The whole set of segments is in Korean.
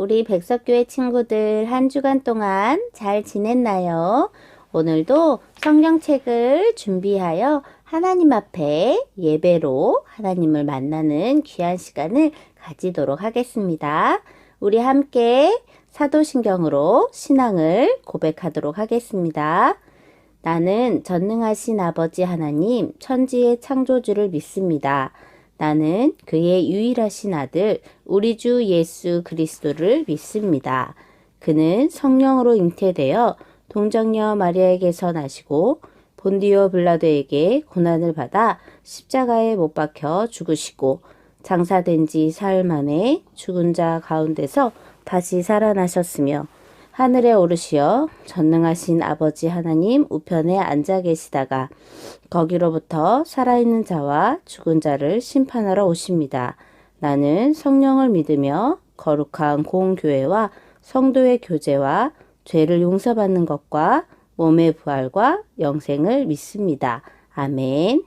우리 백석교회 친구들 한 주간 동안 잘 지냈나요? 오늘도 성경책을 준비하여 하나님 앞에 예배로 하나님을 만나는 귀한 시간을 가지도록 하겠습니다. 우리 함께 사도신경으로 신앙을 고백하도록 하겠습니다. 나는 전능하신 아버지 하나님, 천지의 창조주를 믿습니다. 나는 그의 유일하신 아들, 우리 주 예수 그리스도를 믿습니다. 그는 성령으로 잉태되어 동정녀 마리아에게서 나시고 본디오 빌라도에게 고난을 받아 십자가에 못 박혀 죽으시고 장사된 지 사흘 만에 죽은 자 가운데서 다시 살아나셨으며 하늘에 오르시어 전능하신 아버지 하나님 우편에 앉아 계시다가 거기로부터 살아있는 자와 죽은 자를 심판하러 오십니다. 나는 성령을 믿으며 거룩한 공교회와 성도의 교제와 죄를 용서받는 것과 몸의 부활과 영생을 믿습니다. 아멘.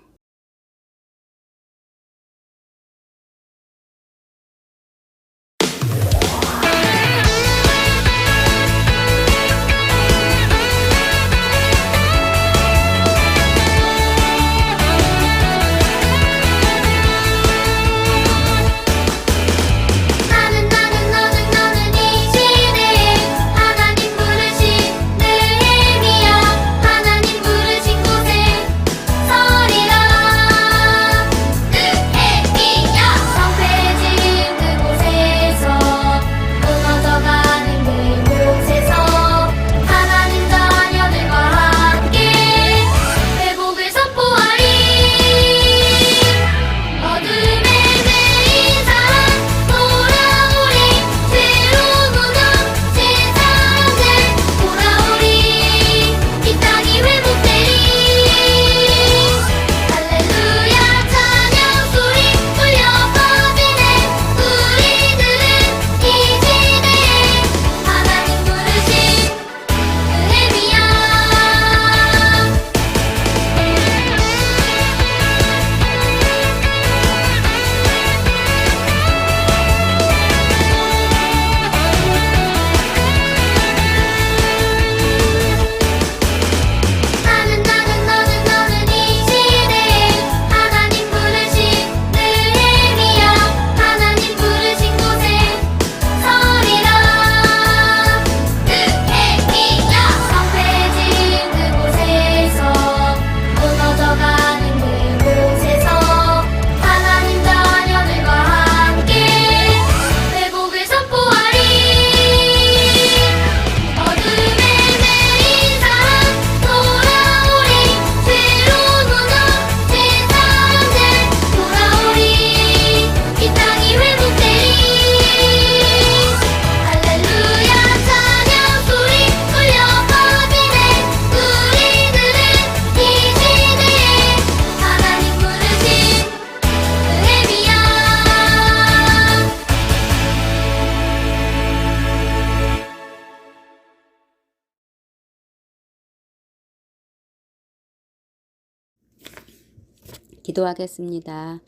기도하겠습니다.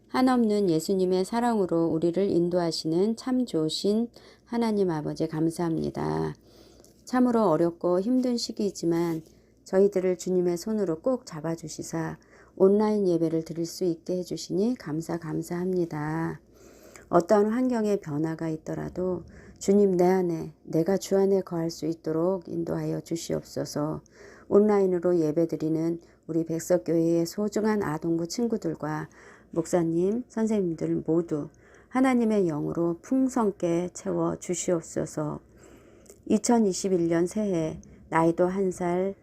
한없는 예수님의 사랑으로 우리를 인도하시는 참 좋으신 하나님 아버지 감사합니다. 참으로 어렵고 힘든 시기이지만 저희들을 주님의 손으로 꼭 잡아주시사 온라인 예배를 드릴 수 있게 해주시니 감사합니다. 어떠한 환경의 변화가 있더라도 주님 내 안에 내가 주 안에 거할 수 있도록 인도하여 주시옵소서. 온라인으로 예배드리는 우리 백석교회의 소중한 아동부 친구들과 목사님, 선생님들 모두 하나님의 영으로 풍성케 채워 주시옵소서. 2021년 새해 나이도 한 살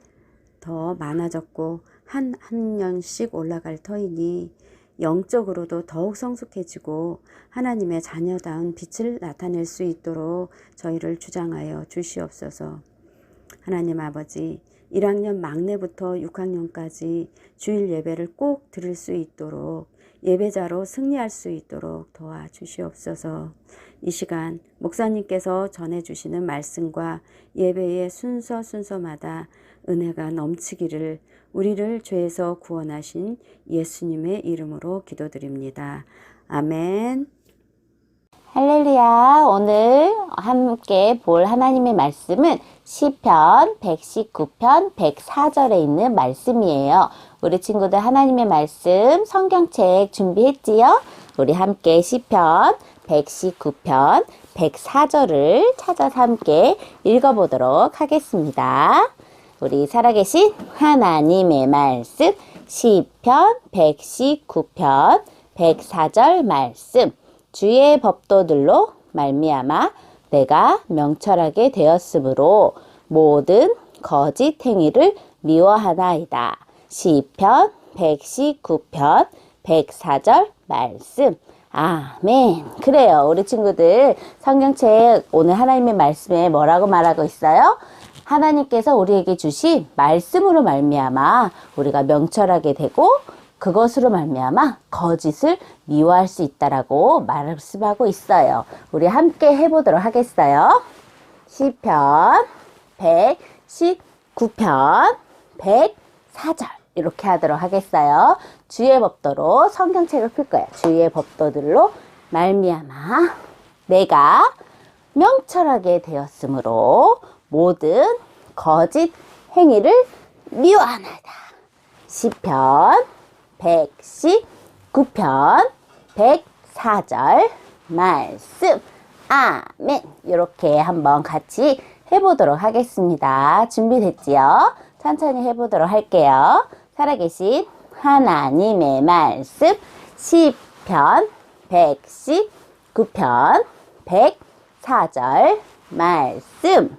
더 많아졌고 한 년씩 올라갈 터이니 영적으로도 더욱 성숙해지고 하나님의 자녀다운 빛을 나타낼 수 있도록 저희를 주장하여 주시옵소서. 하나님 아버지, 1학년 막내부터 6학년까지 주일 예배를 꼭 드릴 수 있도록 예배자로 승리할 수 있도록 도와주시옵소서. 이 시간 목사님께서 전해주시는 말씀과 예배의 순서마다 은혜가 넘치기를 우리를 죄에서 구원하신 예수님의 이름으로 기도드립니다. 아멘. 할렐루야. 오늘 함께 볼 하나님의 말씀은 시편 119편 104절에 있는 말씀이에요. 우리 친구들 하나님의 말씀 성경책 준비했지요? 우리 함께 시편 119편 104절을 찾아서 함께 읽어보도록 하겠습니다. 우리 살아계신 하나님의 말씀 시편 119편 104절 말씀. 주의 법도들로 말미암아 내가 명철하게 되었으므로 모든 거짓 행위를 미워하나이다. 시편 119편 104절 말씀. 아멘. 그래요. 우리 친구들 성경책 오늘 하나님의 말씀에 뭐라고 말하고 있어요? 하나님께서 우리에게 주신 말씀으로 말미암아 우리가 명철하게 되고 그것으로 말미암아 거짓을 미워할 수 있다라고 말씀하고 있어요. 우리 함께 해보도록 하겠어요. 시편 119편 104절 이렇게 하도록 하겠어요. 주의 법도로 성경책을 펼 거예요. 주의 법도들로 말미암아 내가 명철하게 되었으므로 모든 거짓 행위를 미워하나이다. 시편 119편 104절 말씀. 아멘. 이렇게 한번 같이 해보도록 하겠습니다. 준비됐지요? 천천히 해보도록 할게요. 살아계신 하나님의 말씀 시편 119편 104절 말씀.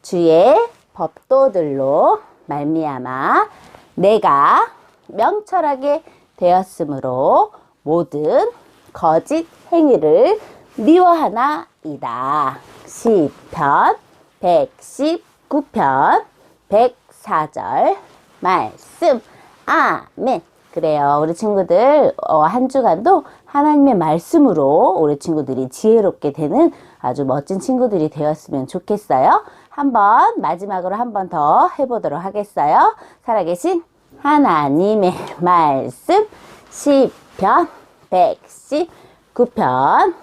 주의 법도들로 말미암아 내가 명철하게 되었으므로 모든 거짓 행위를 미워하나이다. 시편 119편 104절 말씀. 아멘. 그래요. 우리 친구들 한 주간도 하나님의 말씀으로 우리 친구들이 지혜롭게 되는 아주 멋진 친구들이 되었으면 좋겠어요. 한번 마지막으로 한 번 더 해보도록 하겠어요. 살아계신 하나님의 말씀 시편 119편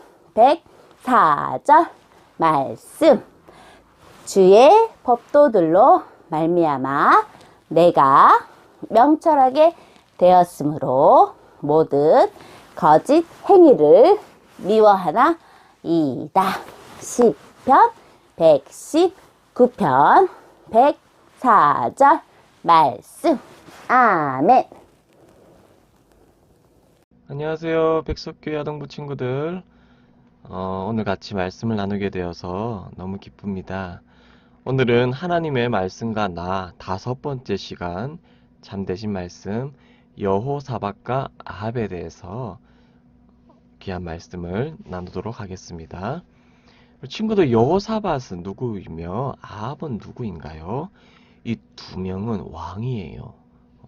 104절 말씀. 주의 법도들로 말미암아 내가 명철하게 되었으므로 모든 거짓 행위를 미워하나이다. 시편 119편 104절 말씀. 아멘. 안녕하세요. 백석교회 아동부 친구들. 오늘 같이 말씀을 나누게 되어서 너무 기쁩니다. 오늘은 하나님의 말씀과 나 5번째 시간 잠대신 말씀 여호사밧과 아합에 대해서 귀한 말씀을 나누도록 하겠습니다. 친구들 여호사밧은 누구이며 아합은 누구인가요? 이 두 명은 왕이에요.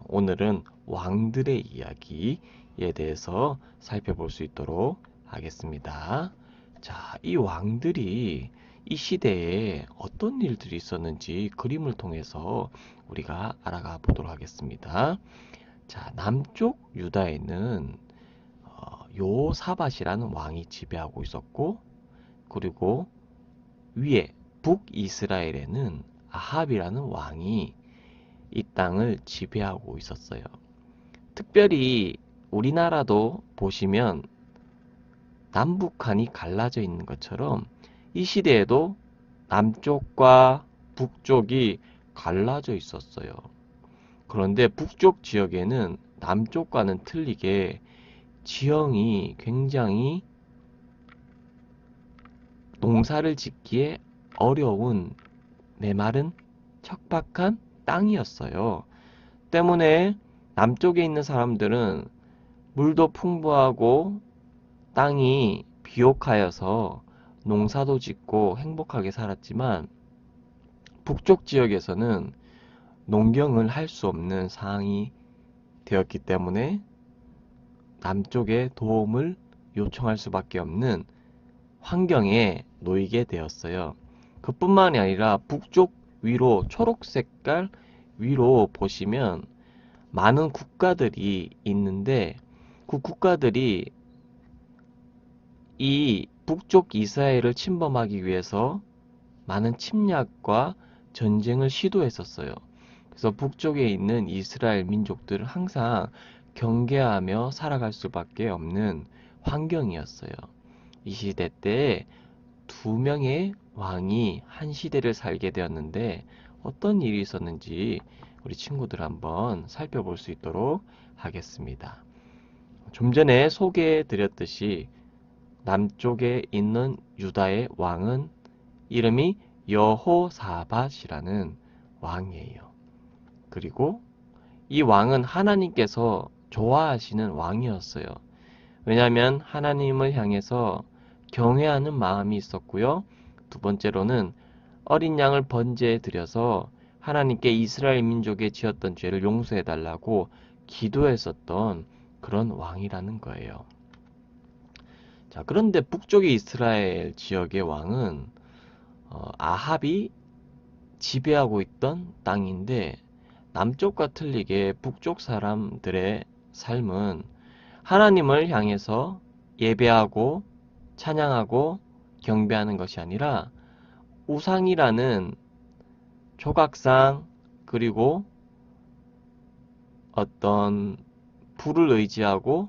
오늘은 왕들의 이야기에 대해서 살펴볼 수 있도록 하겠습니다. 자, 이 왕들이 이 시대에 어떤 일들이 있었는지 그림을 통해서 우리가 알아가 보도록 하겠습니다. 자, 남쪽 유다에는 요사밧이라는 왕이 지배하고 있었고, 그리고 위에 북이스라엘에는 아합이라는 왕이 이 땅을 지배하고 있었어요. 특별히 우리나라도 보시면 남북한이 갈라져 있는 것처럼 이 시대에도 남쪽과 북쪽이 갈라져 있었어요. 그런데 북쪽 지역에는 남쪽과는 틀리게 지형이 굉장히 농사를 짓기에 어려운 메마른 척박한 땅이었어요. 때문에 남쪽에 있는 사람들은 물도 풍부하고 땅이 비옥하여서 농사도 짓고 행복하게 살았지만 북쪽 지역에서는 농경을 할 수 없는 상황이 되었기 때문에 남쪽에 도움을 요청할 수밖에 없는 환경에 놓이게 되었어요. 그뿐만이 아니라 북쪽 위로 초록 색깔 위로 보시면 많은 국가들이 있는데 그 국가들이 이 북쪽 이스라엘을 침범하기 위해서 많은 침략과 전쟁을 시도했었어요. 그래서 북쪽에 있는 이스라엘 민족들은 항상 경계하며 살아갈 수밖에 없는 환경이었어요. 이 시대 때에 두 명의 왕이 한 시대를 살게 되었는데 어떤 일이 있었는지 우리 친구들 한번 살펴볼 수 있도록 하겠습니다. 좀 전에 소개해 드렸듯이 남쪽에 있는 유다의 왕은 이름이 여호사밧이라는 왕이에요. 그리고 이 왕은 하나님께서 좋아하시는 왕이었어요. 왜냐하면 하나님을 향해서 경외하는 마음이 있었고요. 두 번째로는 어린 양을 번제해 드려서 하나님께 이스라엘 민족에 지었던 죄를 용서해 달라고 기도했었던 그런 왕이라는 거예요. 자, 그런데 북쪽의 이스라엘 지역의 왕은 아합이 지배하고 있던 땅인데 남쪽과 틀리게 북쪽 사람들의 삶은 하나님을 향해서 예배하고 찬양하고 경배하는 것이 아니라 우상이라는 조각상 그리고 어떤 불을 의지하고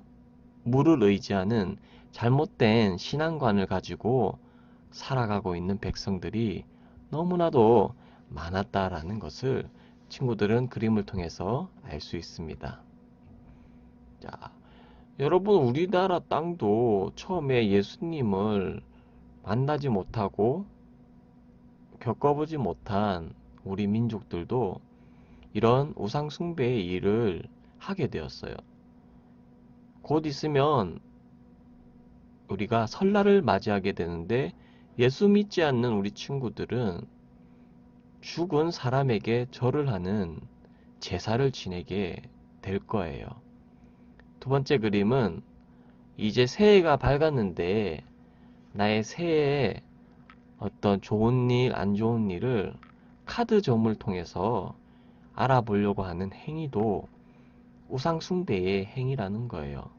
물을 의지하는 잘못된 신앙관을 가지고 살아가고 있는 백성들이 너무나도 많았다라는 것을 친구들은 그림을 통해서 알 수 있습니다. 자, 여러분, 우리나라 땅도 처음에 예수님을 만나지 못하고 겪어보지 못한 우리 민족들도 이런 우상 숭배의 일을 하게 되었어요. 곧 있으면 우리가 설날을 맞이하게 되는데 예수 믿지 않는 우리 친구들은 죽은 사람에게 절을 하는 제사를 지내게 될 거예요. 두 번째 그림은 이제 새해가 밝았는데 나의 새해에 어떤 좋은 일, 안 좋은 일을 카드점을 통해서 알아보려고 하는 행위도 우상 숭배의 행위라는 거예요.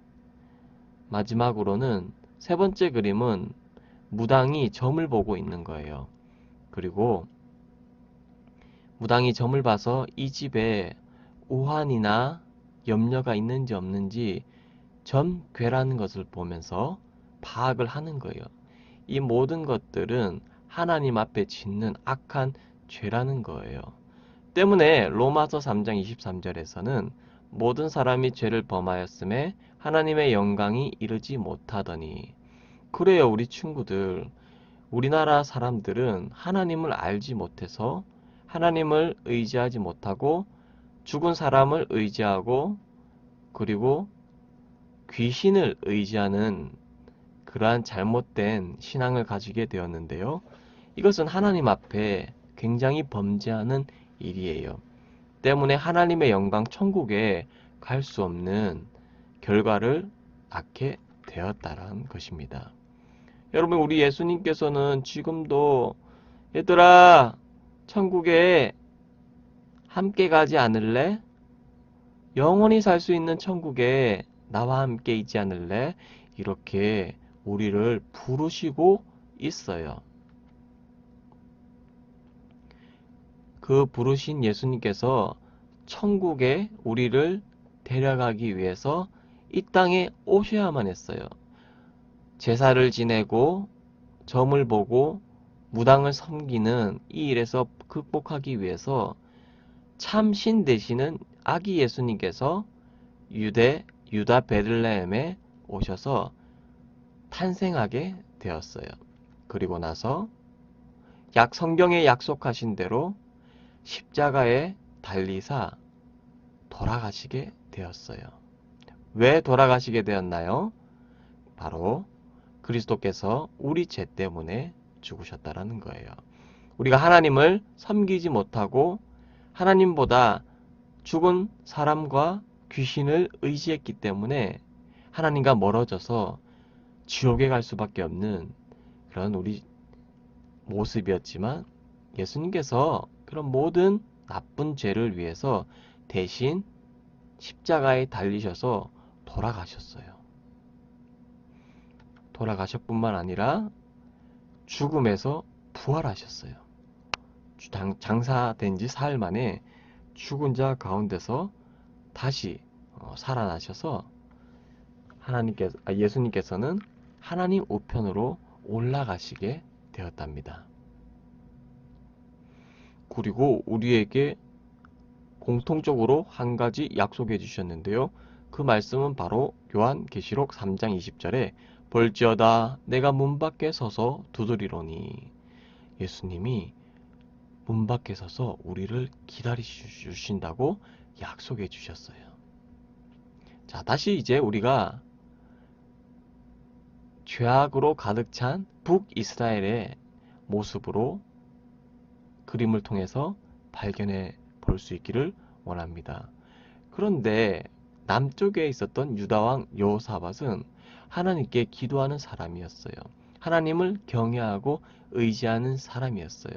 마지막으로는 세 번째 그림은 무당이 점을 보고 있는 거예요. 그리고 무당이 점을 봐서 이 집에 우환이나 염려가 있는지 없는지 점괘라는 것을 보면서 파악을 하는 거예요. 이 모든 것들은 하나님 앞에 짓는 악한 죄라는 거예요. 때문에 로마서 3장 23절에서는 모든 사람이 죄를 범하였음에 하나님의 영광이 이르지 못하더니, 그래요. 우리 친구들, 우리나라 사람들은 하나님을 알지 못해서 하나님을 의지하지 못하고 죽은 사람을 의지하고 그리고 귀신을 의지하는 그러한 잘못된 신앙을 가지게 되었는데요. 이것은 하나님 앞에 굉장히 범죄하는 일이에요. 때문에 하나님의 영광 천국에 갈 수 없는 결과를 낳게 되었다는 것입니다. 여러분, 우리 예수님께서는 지금도 얘들아, 천국에 함께 가지 않을래? 영원히 살 수 있는 천국에 나와 함께 있지 않을래? 이렇게 우리를 부르시고 있어요. 그 부르신 예수님께서 천국에 우리를 데려가기 위해서 이 땅에 오셔야만 했어요. 제사를 지내고 점을 보고 무당을 섬기는 이 일에서 극복하기 위해서 참신 되시는 아기 예수님께서 유다 베들레헴에 오셔서 탄생하게 되었어요. 그리고 나서 성경에 약속하신 대로 십자가에 달리사 돌아가시게 되었어요. 왜 돌아가시게 되었나요? 바로 그리스도께서 우리 죄 때문에 죽으셨다라는 거예요. 우리가 하나님을 섬기지 못하고 하나님보다 죽은 사람과 귀신을 의지했기 때문에 하나님과 멀어져서 지옥에 갈 수밖에 없는 그런 우리 모습이었지만 예수님께서 그런 모든 나쁜 죄를 위해서 대신 십자가에 달리셔서 돌아가셨어요. 돌아가셨뿐만 아니라 죽음에서 부활하셨어요. 장사된 지 사흘 만에 죽은 자 가운데서 다시 살아나셔서 예수님께서는 하나님 우편으로 올라가시게 되었답니다. 그리고 우리에게 공통적으로 한 가지 약속해 주셨는데요. 그 말씀은 바로 요한계시록 3장 20절에 볼지어다 내가 문 밖에 서서 두드리노니, 예수님이 문 밖에 서서 우리를 기다리신다고 약속해 주셨어요. 자, 다시 이제 우리가 죄악으로 가득 찬 북이스라엘의 모습으로 그림을 통해서 발견해 볼 수 있기를 원합니다. 그런데 남쪽에 있었던 유다왕 여호사밧은 하나님께 기도하는 사람이었어요. 하나님을 경외하고 의지하는 사람이었어요.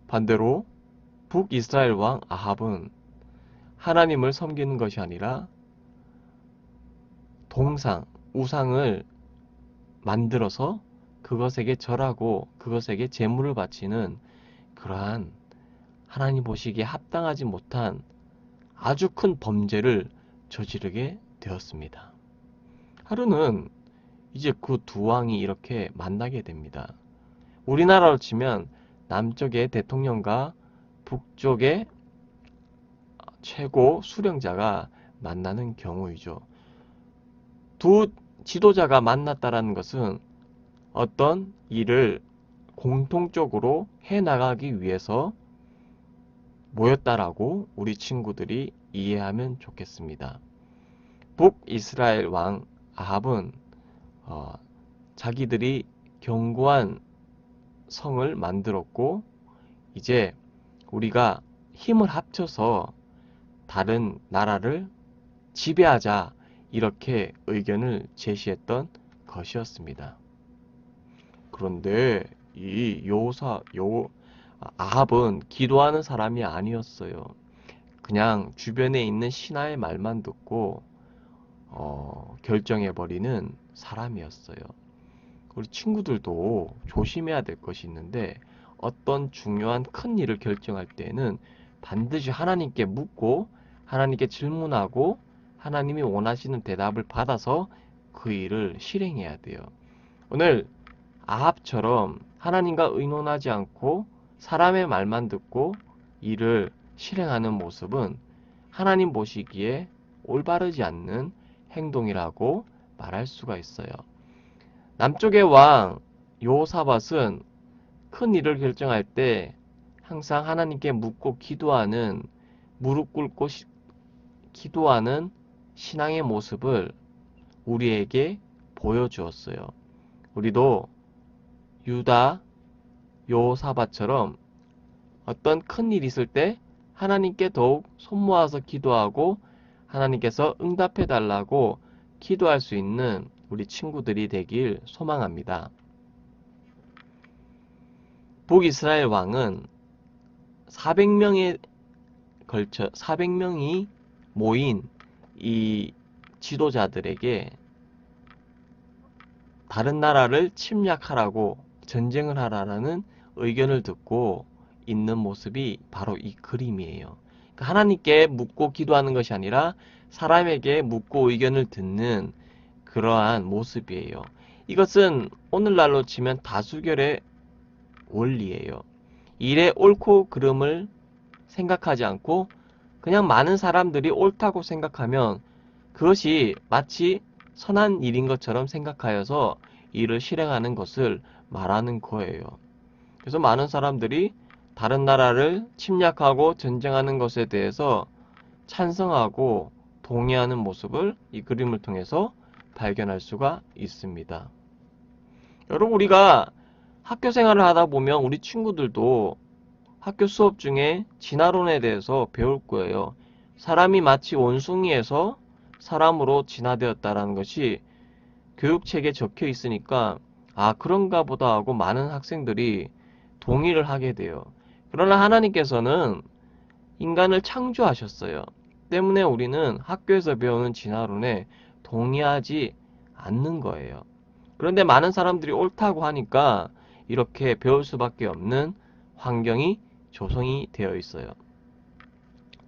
반대로 북이스라엘 왕 아합은 하나님을 섬기는 것이 아니라 우상을 만들어서 그것에게 절하고 그것에게 제물을 바치는 그러한 하나님 보시기에 합당하지 못한 아주 큰 범죄를 저지르게 되었습니다. 하루는 이제 그 두 왕이 이렇게 만나게 됩니다. 우리나라로 치면 남쪽의 대통령과 북쪽의 최고 수령자가 만나는 경우이죠. 두 지도자가 만났다라는 것은 어떤 일을 공통적으로 해나가기 위해서 모였다라고 우리 친구들이 이해하면 좋겠습니다. 북이스라엘 왕 아합은 자기들이 견고한 성을 만들었고 이제 우리가 힘을 합쳐서 다른 나라를 지배하자, 이렇게 의견을 제시했던 것이었습니다. 그런데 이 아합은 기도하는 사람이 아니었어요. 그냥 주변에 있는 신하의 말만 듣고 결정해버리는 사람이었어요. 우리 친구들도 조심해야 될 것이 있는데, 어떤 중요한 큰 일을 결정할 때에는 반드시 하나님께 묻고 하나님께 질문하고 하나님이 원하시는 대답을 받아서 그 일을 실행해야 돼요. 오늘 아합처럼 하나님과 의논하지 않고 사람의 말만 듣고 일을 실행하는 모습은 하나님 보시기에 올바르지 않는 행동이라고 말할 수가 있어요. 남쪽의 왕 여호사밧은 큰 일을 결정할 때 항상 하나님께 묻고 기도하는, 무릎 꿇고 기도하는 신앙의 모습을 우리에게 보여주었어요. 우리도 유다 여호사밧처럼 어떤 큰 일이 있을 때 하나님께 더욱 손 모아서 기도하고 하나님께서 응답해 달라고 기도할 수 있는 우리 친구들이 되길 소망합니다. 북이스라엘 왕은 400명이 모인 이 지도자들에게 다른 나라를 침략하라고, 전쟁을 하라는 의견을 듣고 있는 모습이 바로 이 그림이에요. 그러니까 하나님께 묻고 기도하는 것이 아니라 사람에게 묻고 의견을 듣는 그러한 모습이에요. 이것은 오늘날로 치면 다수결의 원리예요. 일의 옳고 그름을 생각하지 않고 그냥 많은 사람들이 옳다고 생각하면 그것이 마치 선한 일인 것처럼 생각하여서 일을 실행하는 것을 말하는 거예요. 그래서 많은 사람들이 다른 나라를 침략하고 전쟁하는 것에 대해서 찬성하고 동의하는 모습을 이 그림을 통해서 발견할 수가 있습니다. 여러분, 우리가 학교 생활을 하다 보면 우리 친구들도 학교 수업 중에 진화론에 대해서 배울 거예요. 사람이 마치 원숭이에서 사람으로 진화되었다라는 것이 교육책에 적혀 있으니까 그런가 보다 하고 많은 학생들이 동의를 하게 돼요. 그러나 하나님께서는 인간을 창조하셨어요. 때문에 우리는 학교에서 배우는 진화론에 동의하지 않는 거예요. 그런데 많은 사람들이 옳다고 하니까 이렇게 배울 수밖에 없는 환경이 조성이 되어 있어요.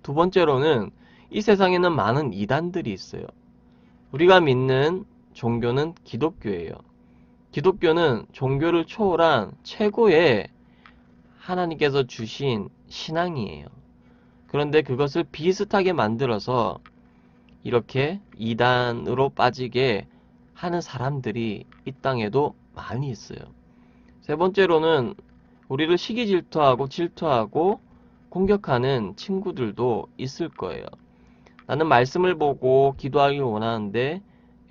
두 번째로는 이 세상에는 많은 이단들이 있어요. 우리가 믿는 종교는 기독교예요. 기독교는 종교를 초월한 최고의 하나님께서 주신 신앙이에요. 그런데 그것을 비슷하게 만들어서 이렇게 이단으로 빠지게 하는 사람들이 이 땅에도 많이 있어요. 세 번째로는 우리를 시기 질투하고 공격하는 친구들도 있을 거예요. 나는 말씀을 보고 기도하길 원하는데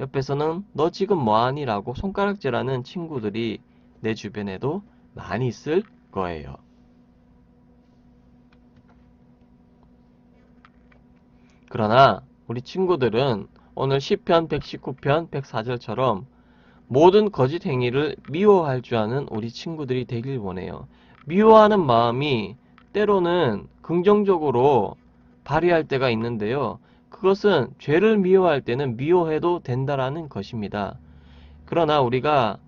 옆에서는 너 지금 뭐하니? 라고 손가락질하는 친구들이 내 주변에도 많이 있을 거예요. 그러나 우리 친구들은 오늘 시편 119편 104절처럼 모든 거짓 행위를 미워할 줄 아는 우리 친구들이 되길 원해요. 미워하는 마음이 때로는 긍정적으로 발휘할 때가 있는데요. 그것은 죄를 미워할 때는 미워해도 된다라는 것입니다. 그러나 우리가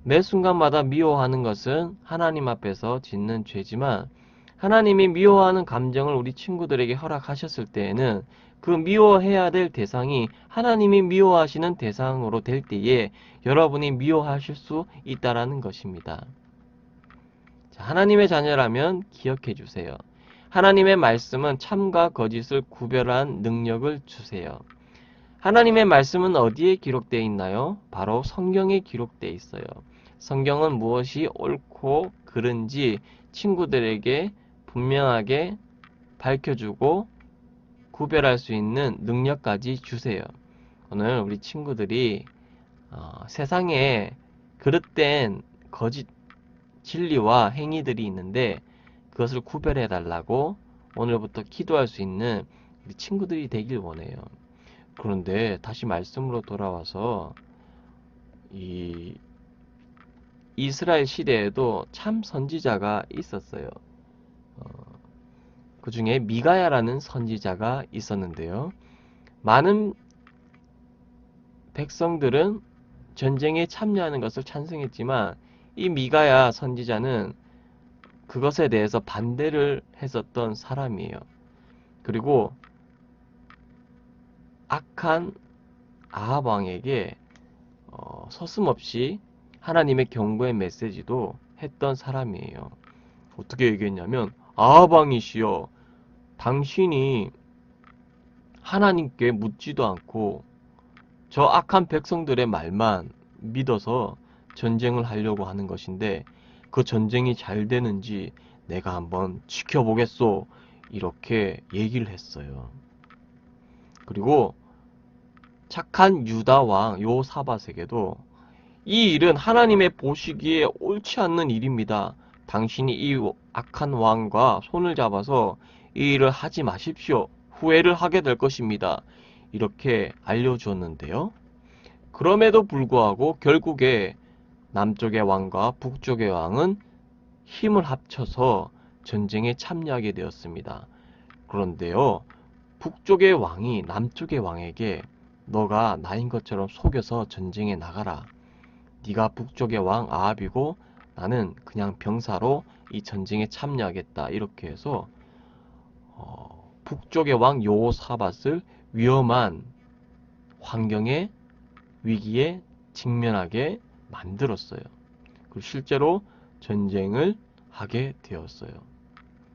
매 순간마다 미워하는 것은 하나님 앞에서 짓는 죄지만 하나님이 미워하는 감정을 우리 친구들에게 허락하셨을 때에는 그 미워해야 될 대상이 하나님이 미워하시는 대상으로 될 때에 여러분이 미워하실 수 있다라는 것입니다. 자, 하나님의 자녀라면 기억해 주세요. 하나님의 말씀은 참과 거짓을 구별한 능력을 주세요. 하나님의 말씀은 어디에 기록되어 있나요? 바로 성경에 기록되어 있어요. 성경은 무엇이 옳고 그른지 친구들에게 분명하게 밝혀주고 구별할 수 있는 능력까지 주세요. 오늘 우리 친구들이 세상에 그릇된 거짓 진리와 행위들이 있는데 그것을 구별해 달라고 오늘부터 기도할 수 있는 우리 친구들이 되길 원해요. 그런데 다시 말씀으로 돌아와서 이 이스라엘 시대에도 참 선지자가 있었어요. 그 중에 미가야라는 선지자가 있었는데요. 많은 백성들은 전쟁에 참여하는 것을 찬성했지만 이 미가야 선지자는 그것에 대해서 반대를 했었던 사람이에요. 그리고 악한 아합 왕에게 서슴없이 하나님의 경고의 메시지도 했던 사람이에요. 어떻게 얘기했냐면 아합 왕이시여 당신이 하나님께 묻지도 않고 저 악한 백성들의 말만 믿어서 전쟁을 하려고 하는 것인데 그 전쟁이 잘 되는지 내가 한번 지켜보겠소. 이렇게 얘기를 했어요. 그리고 착한 유다 왕 요사밧에게도 이 일은 하나님의 보시기에 옳지 않는 일입니다. 당신이 이 악한 왕과 손을 잡아서 이 일을 하지 마십시오. 후회를 하게 될 것입니다. 이렇게 알려주었는데요. 그럼에도 불구하고 결국에 남쪽의 왕과 북쪽의 왕은 힘을 합쳐서 전쟁에 참여하게 되었습니다. 그런데요, 북쪽의 왕이 남쪽의 왕에게 너가 나인 것처럼 속여서 전쟁에 나가라. 네가 북쪽의 왕 아합이고 나는 그냥 병사로 이 전쟁에 참여하겠다. 이렇게 해서 북쪽의 왕 여호사밧을 위험한 환경에 위기에 직면하게 만들었어요. 그리고 실제로 전쟁을 하게 되었어요.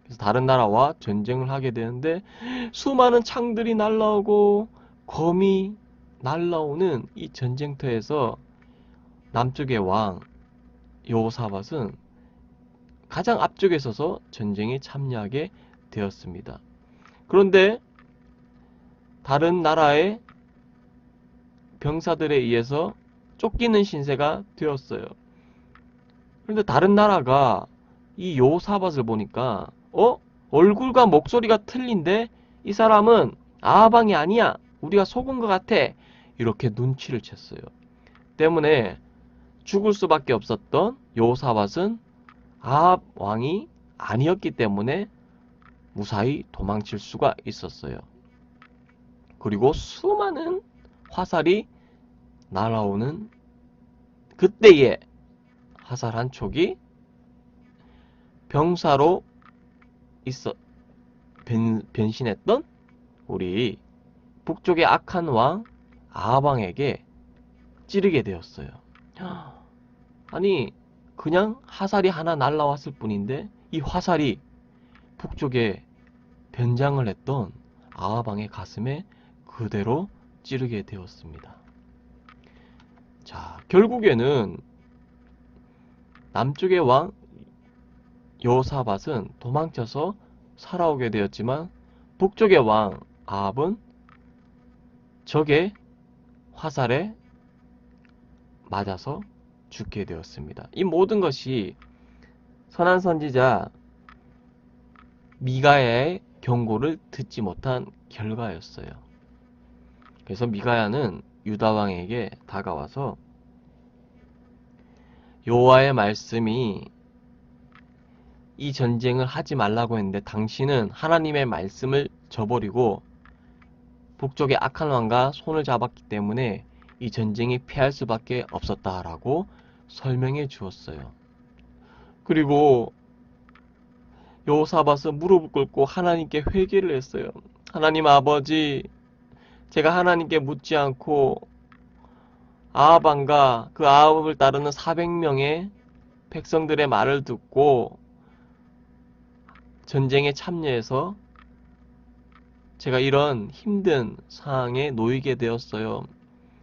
그래서 다른 나라와 전쟁을 하게 되는데 수많은 창들이 날라오고 검이 날라오는 이 전쟁터에서 남쪽의 왕 여호사밧은 가장 앞쪽에 서서 전쟁에 참여하게 되었습니다. 그런데 다른 나라의 병사들에 의해서 쫓기는 신세가 되었어요. 그런데 다른 나라가 이 여호사밧을 보니까 얼굴과 목소리가 틀린데 이 사람은 아합 왕이 아니야. 우리가 속은 것 같아. 이렇게 눈치를 챘어요. 때문에 죽을 수밖에 없었던 여호사밧은 아합 왕이 아니었기 때문에 무사히 도망칠 수가 있었어요. 그리고 수많은 화살이 날아오는 그때에 화살 한 촉이 병사로 변신했던 우리 북쪽의 악한 왕 아합왕에게 찌르게 되었어요. 아니, 그냥 화살이 하나 날라왔을 뿐인데 이 화살이 북쪽에 변장을 했던 아합왕의 가슴에 그대로 찌르게 되었습니다. 자, 결국에는 남쪽의 왕 여호사밧은 도망쳐서 살아오게 되었지만 북쪽의 왕 아합은 적의 화살에 맞아서 죽게 되었습니다. 이 모든 것이 선한 선지자 미가야의 경고를 듣지 못한 결과였어요. 그래서 미가야는 유다 왕에게 다가와서 여호와의 말씀이 이 전쟁을 하지 말라고 했는데 당신은 하나님의 말씀을 저버리고 북쪽의 악한 왕과 손을 잡았기 때문에 이 전쟁이 패할 수밖에 없었다라고 설명해 주었어요. 그리고 여호사밧은 무릎을 꿇고 하나님께 회개를 했어요. 하나님 아버지, 제가 하나님께 묻지 않고 아합 왕과 그 아합을 따르는 400명의 백성들의 말을 듣고 전쟁에 참여해서 제가 이런 힘든 상황에 놓이게 되었어요.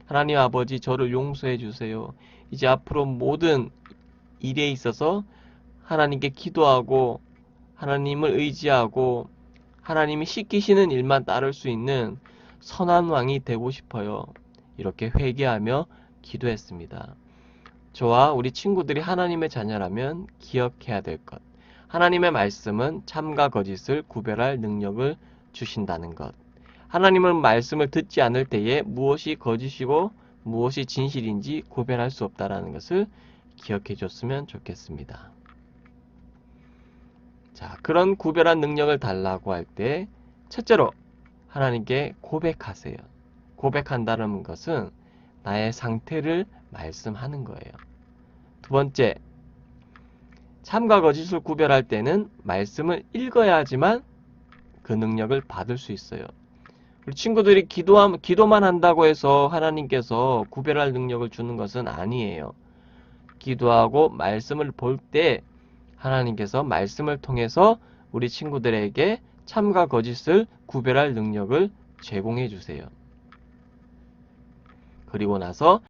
하나님 아버지, 저를 용서해 주세요. 이제 앞으로 모든 일에 있어서 하나님께 기도하고 하나님을 의지하고 하나님이 시키시는 일만 따를 수 있는 선한 왕이 되고 싶어요. 이렇게 회개하며 기도했습니다. 저와 우리 친구들이 하나님의 자녀라면 기억해야 될 것. 하나님의 말씀은 참과 거짓을 구별할 능력을 주신다는 것. 하나님의 말씀을 듣지 않을 때에 무엇이 거짓이고 무엇이 진실인지 구별할 수 없다는 것을 기억해 줬으면 좋겠습니다. 자, 그런 구별한 능력을 달라고 할 때 첫째로 하나님께 고백하세요. 고백한다는 것은 나의 상태를 말씀하는 거예요. 두 번째, 참과 거짓을 구별할 때는 말씀을 읽어야 하지만 그 능력을 받을 수 있어요. 우리 친구들이 기도만 한다고 해서 하나님께서 구별할 능력을 주는 것은 아니에요. 기도하고 말씀을 볼 때 하나님께서 말씀을 통해서 우리 친구들에게 참과 거짓을 구별할 능력을 제공해 주세요. 그리고 나서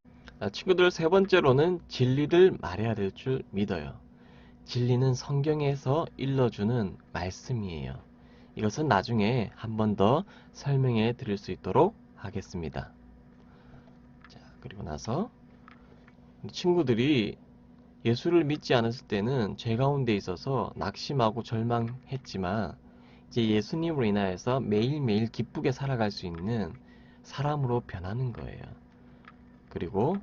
친구들 세 번째로는 진리를 말해야 될 줄 믿어요. 진리는 성경에서 일러주는 말씀이에요. 이것은 나중에 한 번 더 설명해 드릴 수 있도록 하겠습니다. 자, 그리고 나서 친구들이 예수를 믿지 않았을 때는 죄 가운데 있어서 낙심하고 절망했지만 이제 예수님으로 인하여서 매일매일 기쁘게 살아갈 수 있는 사람으로 변하는 거예요. 그리고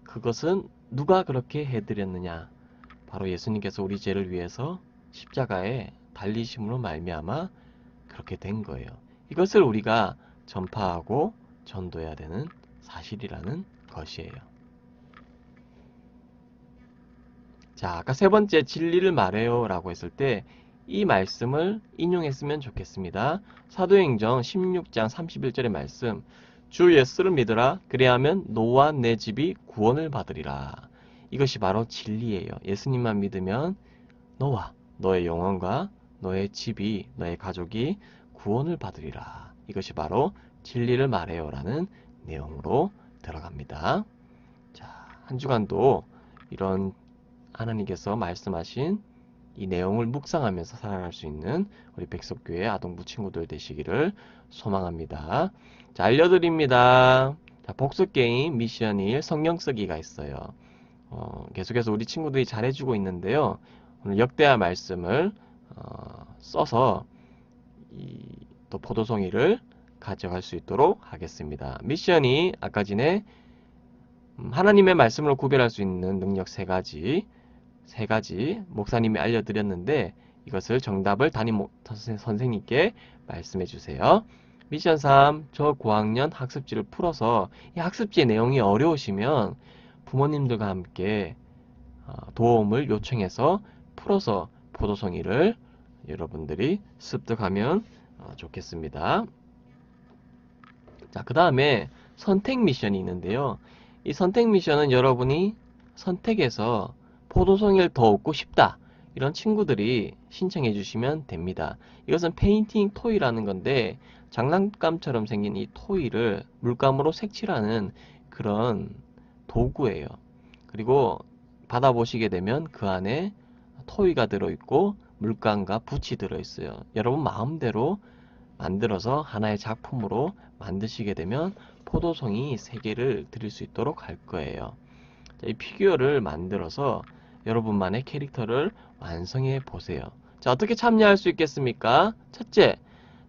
그것은 누가 그렇게 해드렸느냐? 바로 예수님께서 우리 죄를 위해서 십자가에 달리심으로 말미암아 그렇게 된 거예요. 이것을 우리가 전파하고 전도해야 되는 사실이라는 것이에요. 자, 아까 세 번째 진리를 말해요 라고 했을 때 이 말씀을 인용했으면 좋겠습니다. 사도행전 16장 31절의 말씀, 주 예수를 믿으라. 그리하면 너와 내 집이 구원을 받으리라. 이것이 바로 진리예요. 예수님만 믿으면 너와 너의 영혼과 너의 집이, 너의 가족이 구원을 받으리라. 이것이 바로 진리를 말해요 라는 내용으로 들어갑니다. 자, 한 주간도 이런 하나님께서 말씀하신 이 내용을 묵상하면서 살아갈 수 있는 우리 백석교회 아동부 친구들 되시기를 소망합니다. 자, 알려드립니다. 자, 복습게임 미션 1 성경 쓰기가 있어요. 계속해서 우리 친구들이 잘해주고 있는데요. 오늘 역대하 말씀을 써서 또 포도송이를 가져갈 수 있도록 하겠습니다. 미션이 아까 전에 하나님의 말씀으로 구별할 수 있는 능력 세 가지 목사님이 알려드렸는데 이것을 정답을 담임 선생님께 말씀해 주세요. 미션 3, 저 고학년 학습지를 풀어서 이 학습지의 내용이 어려우시면 부모님들과 함께 도움을 요청해서 풀어서 포도송이를 여러분들이 습득하면 좋겠습니다. 자, 그 다음에 선택 미션이 있는데요. 이 선택 미션은 여러분이 선택해서 포도송이를 더 얻고 싶다, 이런 친구들이 신청해 주시면 됩니다. 이것은 페인팅 토이라는 건데, 장난감처럼 생긴 이 토이를 물감으로 색칠하는 그런 도구예요. 그리고 받아보시게 되면 그 안에 토이가 들어있고 물감과 붓이 들어있어요. 여러분 마음대로 만들어서 하나의 작품으로 만드시게 되면 포도송이 3개를 드릴 수 있도록 할 거예요. 자, 이 피규어를 만들어서 여러분만의 캐릭터를 완성해 보세요. 자, 어떻게 참여할 수 있겠습니까? 첫째,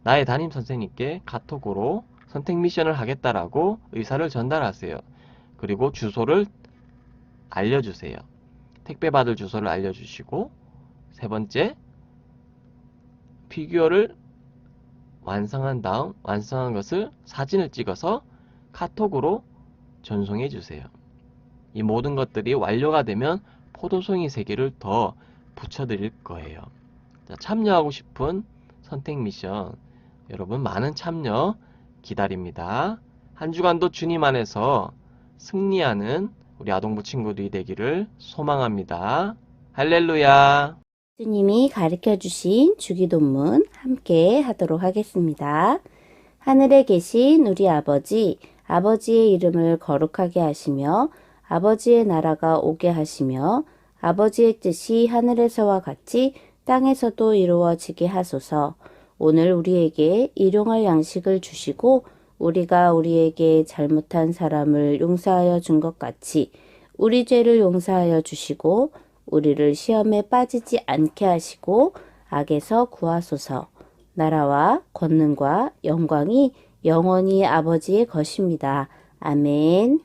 나의 담임 선생님께 카톡으로 선택 미션을 하겠다라고 의사를 전달하세요. 그리고 주소를 알려주세요. 택배 받을 주소를 알려주시고, 세 번째, 피규어를 완성한 다음 완성한 것을 사진을 찍어서 카톡으로 전송해 주세요. 이 모든 것들이 완료가 되면 포도송이 3개를 더 붙여드릴 거예요. 자, 참여하고 싶은 선택 미션, 여러분 많은 참여 기다립니다. 한 주간도 주님 안에서 승리하는 우리 아동부 친구들이 되기를 소망합니다. 할렐루야. 예수님이 가르쳐 주신 주기도문 함께 하도록 하겠습니다. 하늘에 계신 우리 아버지, 아버지의 이름을 거룩하게 하시며 아버지의 나라가 오게 하시며 아버지의 뜻이 하늘에서와 같이 땅에서도 이루어지게 하소서. 오늘 우리에게 일용할 양식을 주시고 우리가 우리에게 잘못한 사람을 용서하여 준 것 같이 우리 죄를 용서하여 주시고 우리를 시험에 빠지지 않게 하시고 악에서 구하소서. 나라와 권능과 영광이 영원히 아버지의 것입니다. 아멘.